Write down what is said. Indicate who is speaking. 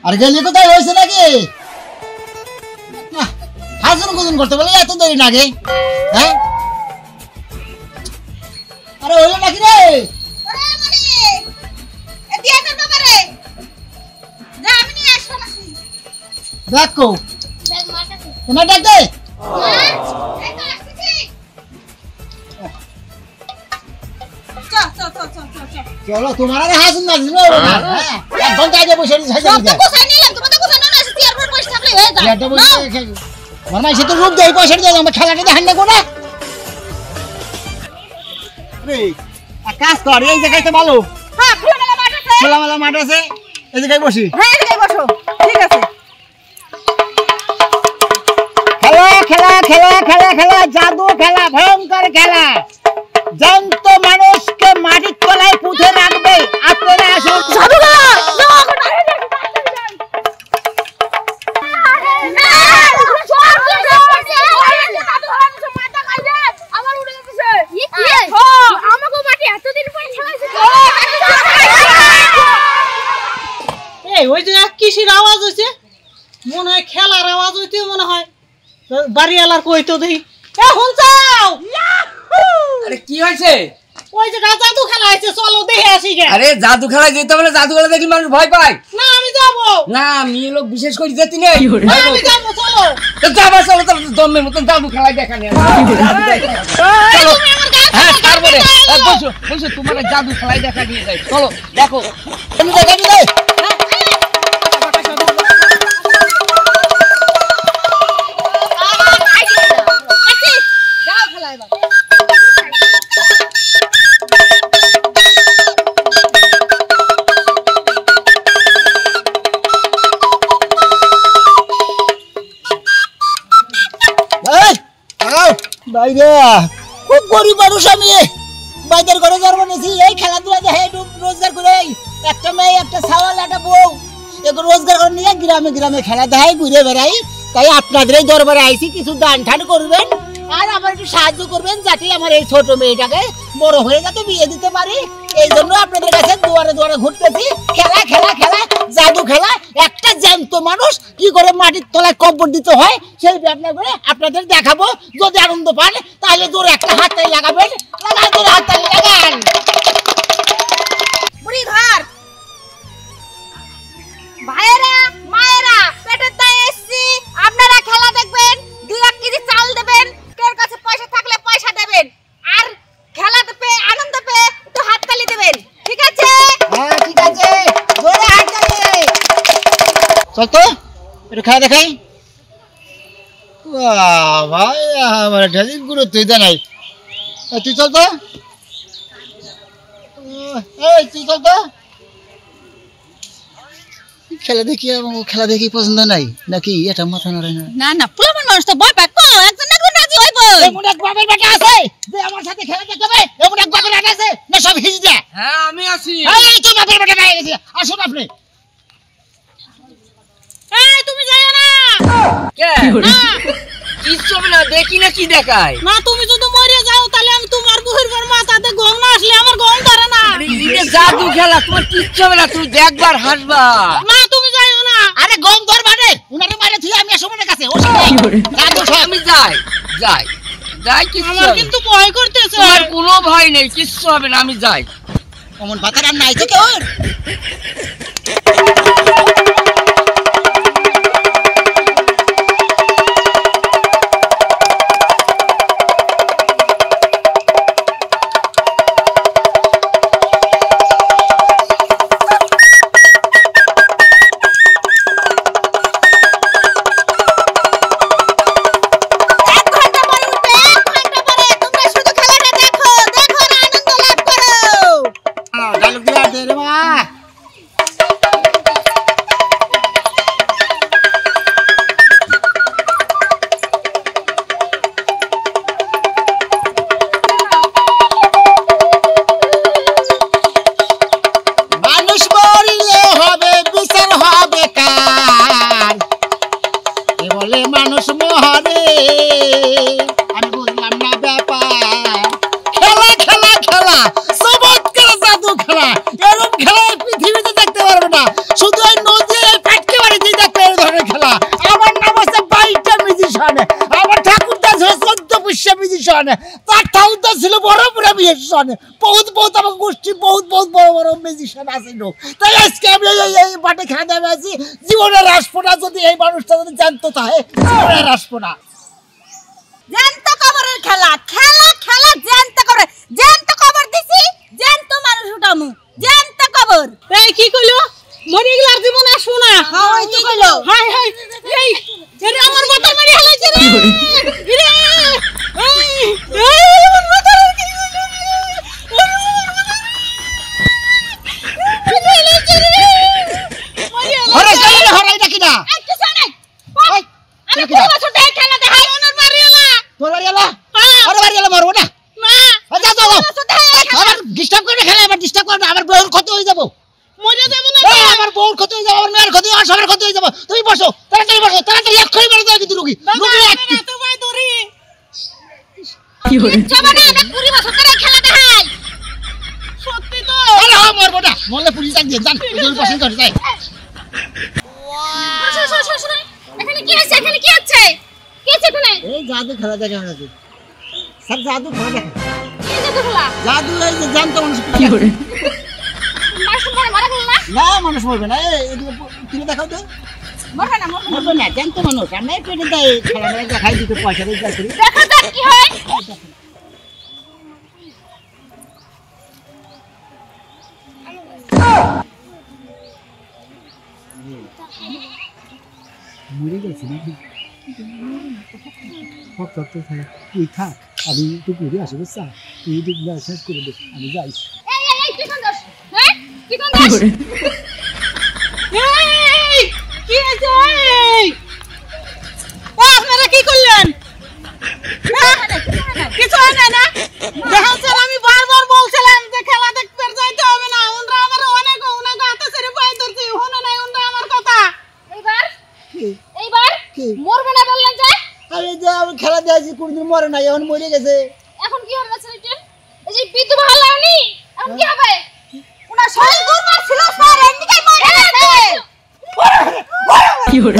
Speaker 1: আর গেলি কোথায় হয়েছে নাকি? হাজুন গুজুন করতে বলে এত দেরি নাকি? হ্যাঁ আরে হইলো নাকি রে? দেখো তোমার ডাকতে চলো তোমার আরে হাজুন না দিল এক ঘন্টা আগে বসে মামাই সে তো রূপ দেয় পয়সা দিয়ে আমরা খেলাটা দেখান না কোনা এক কাজ কর এই জায়গায় তো ভালো খোলামেলা মাঠ আছে এই জায়গায় বসি
Speaker 2: বসো ঠিক আছে
Speaker 1: খেলা খেলা খেলা খেলা খেলা জাদু খেলা ভয়ঙ্কর খেলা জ্যান্ত মানুষকে মাটির তলায় পুঁতে রাখবে আপনারা আসুন
Speaker 2: ওই যে কিসের আওয়াজ হয়েছে মনে হয় খেলার আওয়াজ হইতে মনে হয় বাড়িওয়ালার কইতো দেখি এখন যাও
Speaker 3: আরে কি হয়েছে
Speaker 2: ওই যে জাদু খেলা হয়েছে চলো দেখে আসি গে
Speaker 3: আরে জাদু খেলায় যেতে হবে না জাদু খেলা দেখলে মানুষ ভয় পায়
Speaker 2: না আমি যাবো
Speaker 3: না মেয়ে লোক বিশেষ করে যেতে নেই
Speaker 2: আমি যাবো চলো
Speaker 3: তো যাবা চলো তো দমের মতন জাদু খেলায় দেখা নিয়ে চলো হ্যাঁ তারপরে বসো বসো তোমার জাদু খেলায় দেখা নিয়ে যাই চলো দেখো
Speaker 1: আমি দেখা দিলে বাইরে খুব গরিব মানুষ আমি বাইদের ঘরে জন্ম নিয়েছি এই খেলাধুলা দেখে একটু রোজগার করে একটা মেয়ে একটা ছাওয়াল একটা বউ এগুলো রোজগার করে নিয়ে গ্রামে গ্রামে খেলা দেখাই ঘুরে বেড়াই তাই আপনাদের এই দরবারে আইছি কিছু দান ঠান করবেন আর আমার একটু সাহায্য করবেন যাতে আমার এই ছোট মেয়েটাকে বড় হয়ে যাতে বিয়ে দিতে পারি এই জন্য আপনাদের কাছে দুয়ারে দুয়ারে ঘুরতেছি খেলা খেলা খেলা জাদু খেলা একটা জ্যান্ত মানুষ কি করে মাটির তলায় কবর দিতে হয় সেই ব্যবসা করে আপনাদের দেখাবো যদি আনন্দ পান তাহলে জোরে একটা হাততালি লাগাবেন লাগান জোরে হাততালি লাগান
Speaker 4: বুড়ি ধর ভাইয়েরা মায়েরা পেটের দায়ে এসছি আপনারা খেলা দেখবেন 2 কেজি চাল দেবেন কের কাছে পয়সা থাকলে পয়সা দেবেন আর খেলাতে পেয়ে আনন্দ পেয়ে একটু হাততালি দেবেন ঠিক আছে
Speaker 1: হ্যাঁ ঠিক আছে জোরে হাততালি চল তো একটু খেলা দেখাই ভাই আমার ঢালি গুরুত্ব দিতে নাই তুই চল তো এই তুই চল তো খেলা দেখি খেলা দেখি পছন্দ নাই নাকি এটা মাথা নাড়ে না
Speaker 4: না না পুরো মানুষ তো ভয় পায় কো একজন একজন রাজি হইব
Speaker 1: এমন এক বাবার বেটা আছে যে আমার সাথে খেলা দেখবে এমন এক বাবার বেটা আছে না সব হিজদা
Speaker 3: হ্যাঁ আমি আছি
Speaker 1: এই তো বাবার বেটা নাই গেছে আসুন আপনি
Speaker 4: এই তুমি যাইও না
Speaker 3: কে কিচ্ছু হবে না দেখি না কি দেখায়
Speaker 2: না তুমি যদি মরে যাও তাহলে আমি তোমার বুড়ির পর মাথাতে গম না আসলে আমার গম ধরে না
Speaker 3: আরে এটা জাদু খেলা তোমার কিচ্ছু হবে না তুমি দেখবার হাসবা
Speaker 2: না তুমি যাইও না
Speaker 1: আরে গম ধর বাড়ে উনারে মারে তুই আমি আসমানের কাছে ও
Speaker 3: আমি যাই যাই যাই কিচ্ছু
Speaker 2: আমার
Speaker 3: হবে
Speaker 2: কিন্তু ভয় করতেছে
Speaker 3: তোমার কোনো ভয় নেই কিচ্ছু হবে না আমি যাই
Speaker 1: অমন পাতার আর নাই তো তোর শোনে বহুত বহুত আমার গোষ্ঠী বহুত বহুত বড় বড় মিউজিশিয়ান আছে লোক তাই আজকে আমি এই বাটে খেলা দেবে আছি জীবনের রাসপোনা যদি এই মানুষটা যদি জানতো তাহে জীবনের রাসপোনা
Speaker 4: জ্যান্ত কবরের খেলা খেলা খেলা জ্যান্ত কবর জ্যান্ত কবর দিছি জ্যান্ত মানুষ উঠামু জ্যান্ত কবর
Speaker 2: এই কি কইলো মরি গেলার জীবন আসবো না
Speaker 4: হ্যাঁ ওই তো কইলো
Speaker 2: হাই হাই এই এটা আমার বোতল মারি হালাইছে রে রে এই আমার বোতল কি কইলো
Speaker 1: হরে সাইলে হরে নাকি না
Speaker 4: একটু শুনে আমি কোন বছর দেখ খেলা দেখাই ওনার মারিয়ালা
Speaker 1: তোর বাড়িওয়ালা আরে বাড়িওয়ালা মারবো না
Speaker 4: না
Speaker 1: আচ্ছা যাও আমার ডিস্টার্ব করে খেলা আমার ডিস্টার্ব করে না আমার বউর ক্ষতি হয়ে যাবো
Speaker 2: মরে যাব না
Speaker 1: আমার বউর ক্ষতি হয়ে যাবে আমার মেয়ের ক্ষতি আমার সবার ক্ষতি হয়ে যাবে তুমি বসো তাড়াতাড়ি বসো তাড়াতাড়ি এক্ষুনি বেরো দাও কিন্তু রুগী
Speaker 2: তো ভাই ধরি
Speaker 4: চাবানা আমরা 20 বছর ধরে খেলা দেখাই
Speaker 2: সত্যি তো
Speaker 1: আরে হ্যাঁ মারবো না মরলে পুলিশ ডাক দিয়ে জান ওই পাশে ধরে যাই
Speaker 4: শুনো এখানে কি হচ্ছে এখানে কি হচ্ছে কি হচ্ছে এখানে
Speaker 1: এই জাদু খেলা দেখে আছে সব জাদু খেলা দেখে
Speaker 4: কি জাদু খেলা
Speaker 1: জাদু এই যে জানতো মানুষ কি করে
Speaker 4: মানুষ মারা গেল না
Speaker 1: না মানুষ মরবে না এদিকে তুলে দেখাও তো
Speaker 4: মরবে না
Speaker 1: মরবে না জানতো মানুষ আমরা পেটে দেয় খেলা দেখাই দিতে পয়সা দিয়ে যাই করি
Speaker 4: দেখা যাক কি হয়
Speaker 1: মরে গেছে নাকি কত তুই থাক আমি একটু ঘুরে আসি বুঝছা তুই দিকটা শেষ করে দে আমি যাই
Speaker 4: এই তুই কোন দাস হ্যাঁ তুই কোন দাস
Speaker 2: এই কি হইছে এই আপনারা কি করলেন কিছু হয় না দেখেন স্যার আমি বারবার বলছিলাম যে খেলা দেখতে যাইতে হবে না ওনরা আমার অনেক হাতে ছেড়ে পাই ধরছি হনে নাই ওনরা আমার কথা
Speaker 4: এইবার
Speaker 1: কি?
Speaker 4: মরবে না বললেন যে
Speaker 1: আরে যে আমি খেলা দিয়েছি কোনদিন মরে নাই এখন মরে গেছে
Speaker 4: এখন কি হবে ছেলেটা এই যে বিদ্যু ভালো হয়নি এখন কি হবে ওনার শরীর দুর্বল ছিল স্যার এদিকে মরে গেছে
Speaker 2: কি হলো